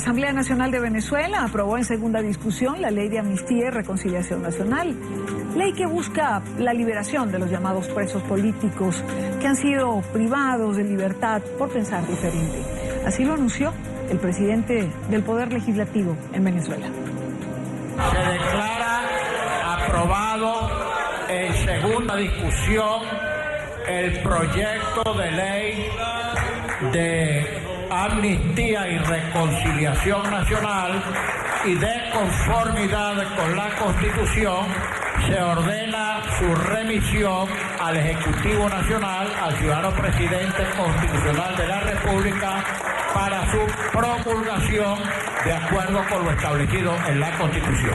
Asamblea Nacional de Venezuela aprobó en segunda discusión la Ley de Amnistía y Reconciliación Nacional, ley que busca la liberación de los llamados presos políticos que han sido privados de libertad por pensar diferente. Así lo anunció el presidente del Poder Legislativo en Venezuela. Se declara aprobado en segunda discusión el proyecto de ley de Amnistía y Reconciliación Nacional y de conformidad con la Constitución se ordena su remisión al Ejecutivo Nacional, al ciudadano presidente constitucional de la República, para su promulgación de acuerdo con lo establecido en la Constitución.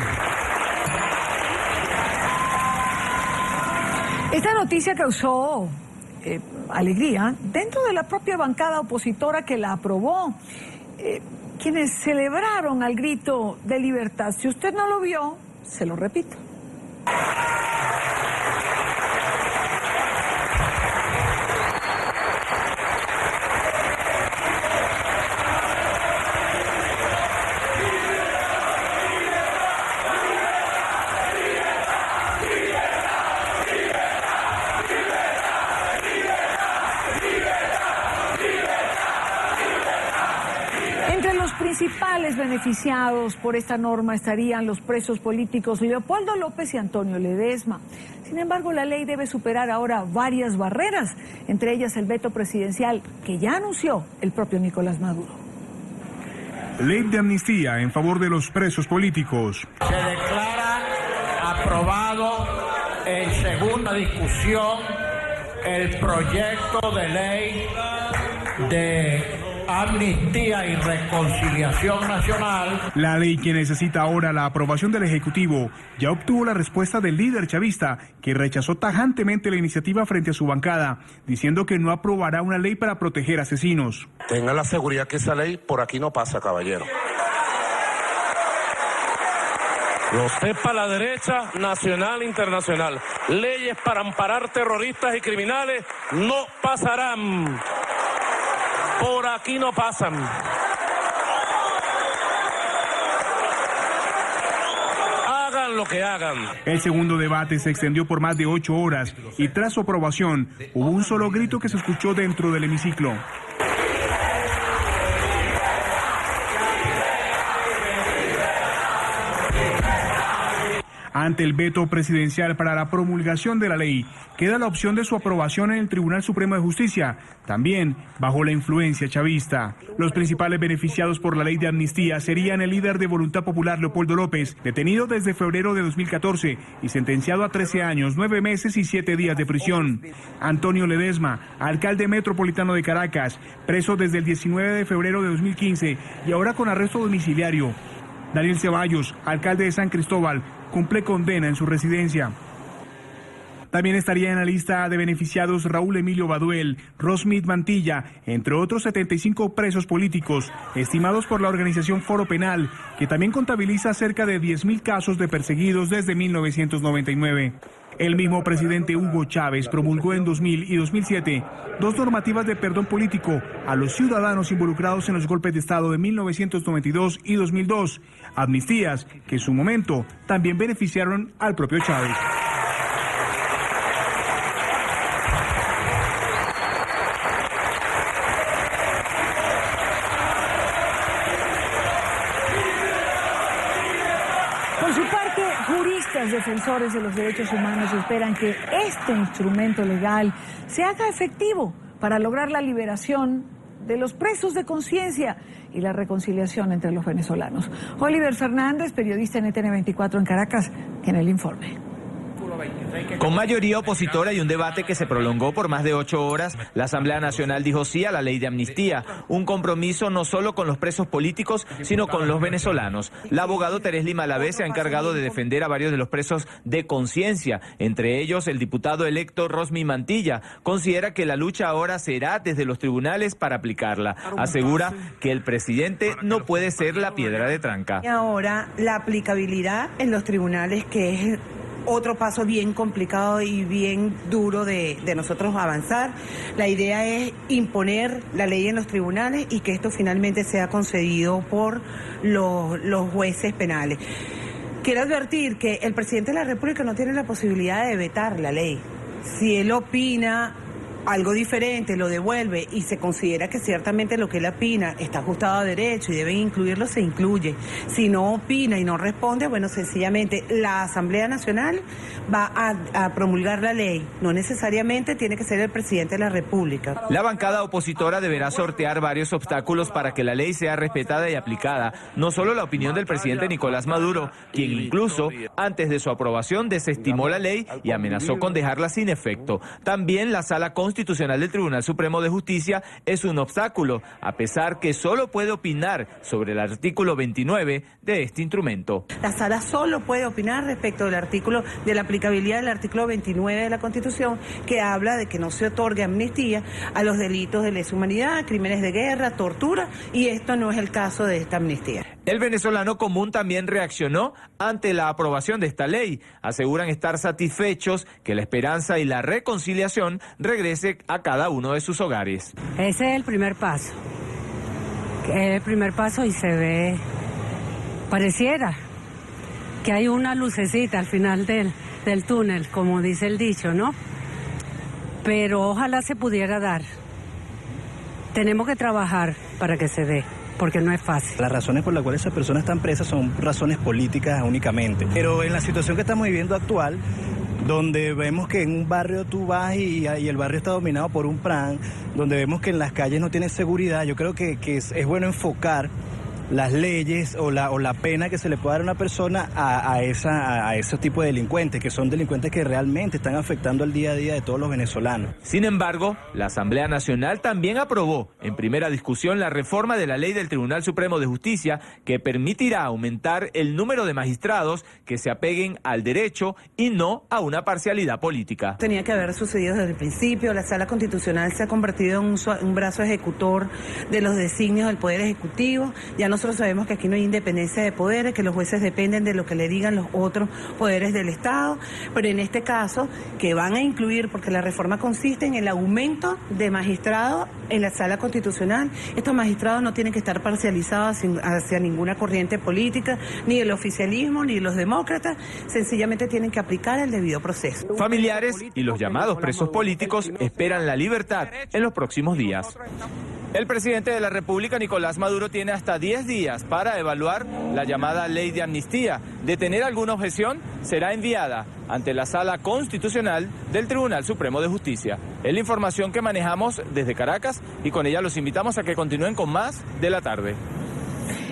Esta noticia causó alegría dentro de la propia bancada opositora que la aprobó, quienes celebraron al grito de libertad. Si usted no lo vio, se lo repito. Entre los principales beneficiados por esta norma estarían los presos políticos Leopoldo López y Antonio Ledesma. Sin embargo, la ley debe superar ahora varias barreras, entre ellas el veto presidencial que ya anunció el propio Nicolás Maduro. Ley de amnistía en favor de los presos políticos. Se declara aprobado en segunda discusión el proyecto de ley de Amnistía y Reconciliación Nacional. La ley que necesita ahora la aprobación del Ejecutivo ya obtuvo la respuesta del líder chavista, que rechazó tajantemente la iniciativa frente a su bancada, diciendo que no aprobará una ley para proteger asesinos. Tenga la seguridad que esa ley por aquí no pasa, caballero. Lo sepa la derecha nacional e internacional. Leyes para amparar terroristas y criminales no pasarán. Por aquí no pasan. Hagan lo que hagan. El segundo debate se extendió por más de 8 horas y tras su aprobación hubo un solo grito que se escuchó dentro del hemiciclo. Ante el veto presidencial para la promulgación de la ley, queda la opción de su aprobación en el Tribunal Supremo de Justicia, también bajo la influencia chavista. Los principales beneficiados por la ley de amnistía serían el líder de Voluntad Popular Leopoldo López, detenido desde febrero de 2014 y sentenciado a 13 años, 9 meses y 7 días de prisión. Antonio Ledesma, alcalde metropolitano de Caracas, preso desde el 19 de febrero de 2015 y ahora con arresto domiciliario. Daniel Ceballos, alcalde de San Cristóbal, cumple condena en su residencia. También estaría en la lista de beneficiados Raúl Emilio Baduel, Rosmith Mantilla, entre otros 75 presos políticos, estimados por la organización Foro Penal, que también contabiliza cerca de 10.000 casos de perseguidos desde 1999. El mismo presidente Hugo Chávez promulgó en 2000 y 2007 dos normativas de perdón político a los ciudadanos involucrados en los golpes de Estado de 1992 y 2002, amnistías que en su momento también beneficiaron al propio Chávez. Por su parte, juristas defensores de los derechos humanos esperan que este instrumento legal se haga efectivo para lograr la liberación de los presos de conciencia y la reconciliación entre los venezolanos. Oliver Fernández, periodista en NTN24 en Caracas, tiene el informe. Con mayoría opositora y un debate que se prolongó por más de 8 horas, la Asamblea Nacional dijo sí a la ley de amnistía, un compromiso no solo con los presos políticos, sino con los venezolanos. La abogado Terés Limalavés se ha encargado de defender a varios de los presos de conciencia, entre ellos el diputado electo Rosmith Mantilla. Considera que la lucha ahora será desde los tribunales para aplicarla. Asegura que el presidente no puede ser la piedra de tranca. Y ahora la aplicabilidad en los tribunales, que es otro paso bien complicado y bien duro de nosotros avanzar. La idea es imponer la ley en los tribunales y que esto finalmente sea concedido por los jueces penales. Quiero advertir que el presidente de la República no tiene la posibilidad de vetar la ley. Si él opina algo diferente, lo devuelve y se considera que ciertamente lo que él opina está ajustado a derecho y deben incluirlo, se incluye. Si no opina y no responde, bueno, sencillamente la Asamblea Nacional va a promulgar la ley. No necesariamente tiene que ser el presidente de la República. La bancada opositora deberá sortear varios obstáculos para que la ley sea respetada y aplicada. No solo la opinión del presidente Nicolás Maduro, quien incluso antes de su aprobación desestimó la ley y amenazó con dejarla sin efecto. También la Sala Constitucional del Tribunal Supremo de Justicia es un obstáculo, a pesar que solo puede opinar sobre el artículo 29 de este instrumento. La Sala solo puede opinar respecto del artículo, de la aplicabilidad del artículo 29 de la Constitución, que habla de que no se otorgue amnistía a los delitos de lesa humanidad, crímenes de guerra, tortura, y esto no es el caso de esta amnistía. El venezolano común también reaccionó ante la aprobación de esta ley. Aseguran estar satisfechos que la esperanza y la reconciliación regrese a cada uno de sus hogares. Ese es el primer paso. Es el primer paso y se ve, pareciera que hay una lucecita al final del túnel, como dice el dicho, ¿no? Pero ojalá se pudiera dar. Tenemos que trabajar para que se dé, porque no es fácil. Las razones por las cuales esas personas están presas son razones políticas únicamente. Pero en la situación que estamos viviendo actual, donde vemos que en un barrio tú vas y el barrio está dominado por un plan, donde vemos que en las calles no tienes seguridad, yo creo que es bueno enfocar las leyes o la pena que se le puede dar a una persona a ese tipo de delincuentes, que son delincuentes que realmente están afectando el día a día de todos los venezolanos. Sin embargo, la Asamblea Nacional también aprobó en primera discusión la reforma de la ley del Tribunal Supremo de Justicia que permitirá aumentar el número de magistrados que se apeguen al derecho y no a una parcialidad política. Tenía que haber sucedido desde el principio. La Sala Constitucional se ha convertido en un brazo ejecutor de los designios del Poder Ejecutivo. Ya nosotros sabemos que aquí no hay independencia de poderes, que los jueces dependen de lo que le digan los otros poderes del Estado, pero en este caso, que van a incluir, porque la reforma consiste en el aumento de magistrados en la Sala Constitucional. Estos magistrados no tienen que estar parcializados hacia ninguna corriente política, ni el oficialismo, ni los demócratas, sencillamente tienen que aplicar el debido proceso. Familiares y los llamados presos políticos esperan la libertad en los próximos días. El presidente de la República, Nicolás Maduro, tiene hasta 10 días para evaluar la llamada ley de amnistía. De tener alguna objeción, será enviada ante la Sala Constitucional del Tribunal Supremo de Justicia. Es la información que manejamos desde Caracas y con ella los invitamos a que continúen con más de la tarde.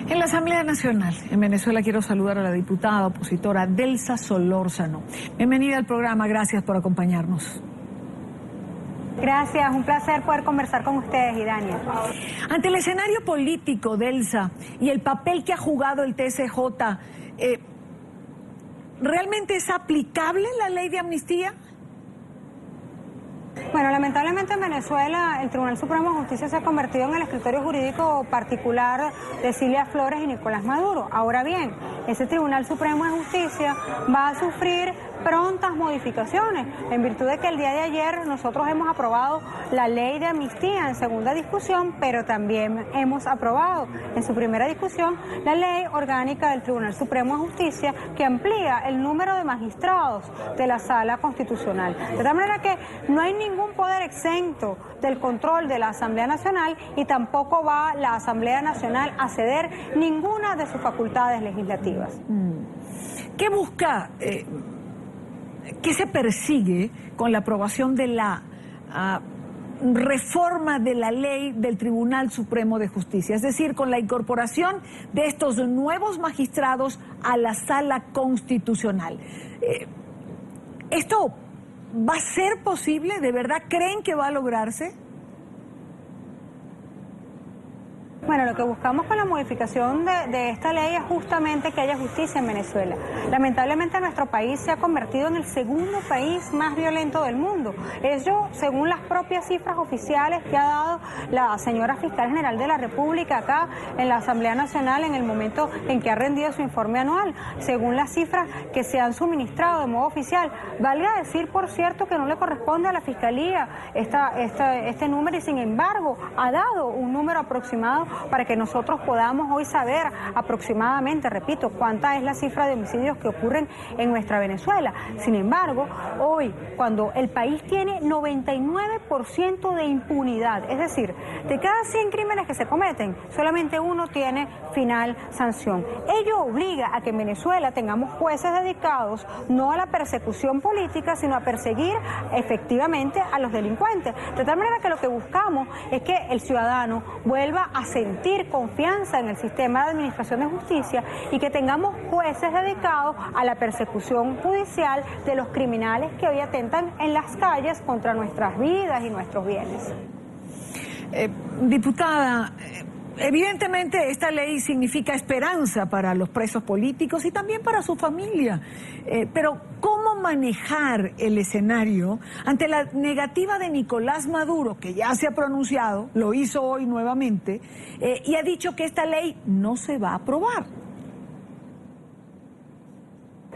En la Asamblea Nacional, en Venezuela, quiero saludar a la diputada opositora Delsa Solórzano. Bienvenida al programa, gracias por acompañarnos. Gracias, un placer poder conversar con ustedes, Idania. Ante el escenario político, Delsa, y el papel que ha jugado el TSJ, ¿realmente es aplicable la ley de amnistía? Bueno, lamentablemente en Venezuela el Tribunal Supremo de Justicia se ha convertido en el escritorio jurídico particular de Cilia Flores y Nicolás Maduro. Ahora bien, ese Tribunal Supremo de Justicia va a sufrir prontas modificaciones, en virtud de que el día de ayer nosotros hemos aprobado la ley de amnistía en segunda discusión, pero también hemos aprobado en su primera discusión la ley orgánica del Tribunal Supremo de Justicia que amplía el número de magistrados de la Sala Constitucional. De tal manera que no hay ningún poder exento del control de la Asamblea Nacional y tampoco va la Asamblea Nacional a ceder ninguna de sus facultades legislativas. ¿Qué busca? ¿Qué se persigue con la aprobación de la reforma de la ley del Tribunal Supremo de Justicia? Es decir, con la incorporación de estos nuevos magistrados a la Sala Constitucional. ¿Esto va a ser posible? ¿De verdad creen que va a lograrse? Bueno, lo que buscamos con la modificación de esta ley es justamente que haya justicia en Venezuela. Lamentablemente nuestro país se ha convertido en el segundo país más violento del mundo. Ello, según las propias cifras oficiales que ha dado la señora Fiscal General de la República acá en la Asamblea Nacional en el momento en que ha rendido su informe anual, según las cifras que se han suministrado de modo oficial. Valga decir, por cierto, que no le corresponde a la Fiscalía este número y sin embargo ha dado un número aproximado para que nosotros podamos hoy saber aproximadamente, repito, cuánta es la cifra de homicidios que ocurren en nuestra Venezuela. Sin embargo, hoy, cuando el país tiene 99% de impunidad, es decir, de cada 100 crímenes que se cometen, solamente uno tiene final sanción. Ello obliga a que en Venezuela tengamos jueces dedicados no a la persecución política, sino a perseguir efectivamente a los delincuentes. De tal manera que lo que buscamos es que el ciudadano vuelva a sentir confianza en el sistema de administración de justicia y que tengamos jueces dedicados a la persecución judicial de los criminales que hoy atentan en las calles contra nuestras vidas y nuestros bienes. Diputada, evidentemente esta ley significa esperanza para los presos políticos y también para su familia, pero ¿cómo manejar el escenario ante la negativa de Nicolás Maduro, que ya se ha pronunciado, lo hizo hoy nuevamente, y ha dicho que esta ley no se va a aprobar?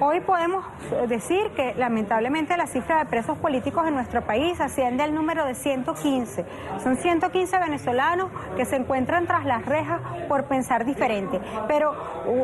Hoy podemos decir que lamentablemente la cifra de presos políticos en nuestro país asciende al número de 115. Son 115 venezolanos que se encuentran tras las rejas por pensar diferente. Pero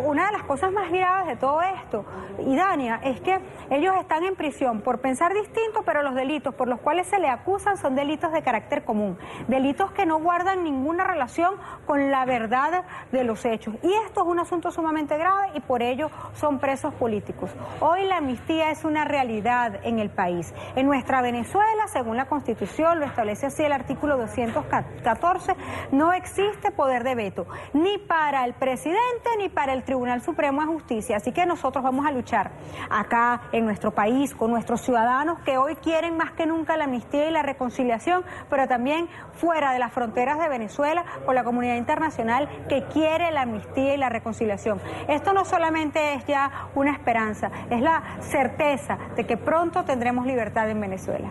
una de las cosas más graves de todo esto, Idania, es que ellos están en prisión por pensar distinto, pero los delitos por los cuales se le acusan son delitos de carácter común, delitos que no guardan ninguna relación con la verdad de los hechos. Y esto es un asunto sumamente grave y por ello son presos políticos. Hoy la amnistía es una realidad en el país. En nuestra Venezuela, según la Constitución, lo establece así el artículo 214, no existe poder de veto, ni para el presidente ni para el Tribunal Supremo de Justicia. Así que nosotros vamos a luchar acá en nuestro país con nuestros ciudadanos que hoy quieren más que nunca la amnistía y la reconciliación, pero también fuera de las fronteras de Venezuela con la comunidad internacional que quiere la amnistía y la reconciliación. Esto no solamente es ya una esperanza, es la certeza de que pronto tendremos libertad en Venezuela.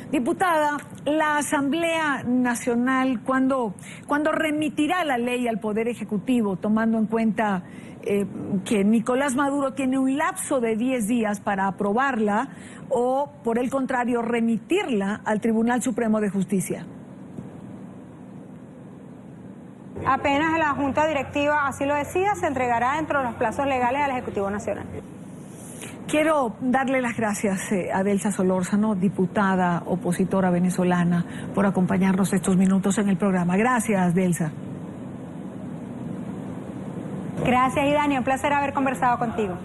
Diputada, la Asamblea Nacional, ¿cuándo remitirá la ley al Poder Ejecutivo, tomando en cuenta que Nicolás Maduro tiene un lapso de 10 días para aprobarla o, por el contrario, remitirla al Tribunal Supremo de Justicia? Apenas la Junta Directiva así lo decida, se entregará dentro de los plazos legales al Ejecutivo Nacional. Quiero darle las gracias a Delsa Solórzano, diputada opositora venezolana, por acompañarnos estos minutos en el programa. Gracias, Delsa. Gracias, Idania. Un placer haber conversado contigo.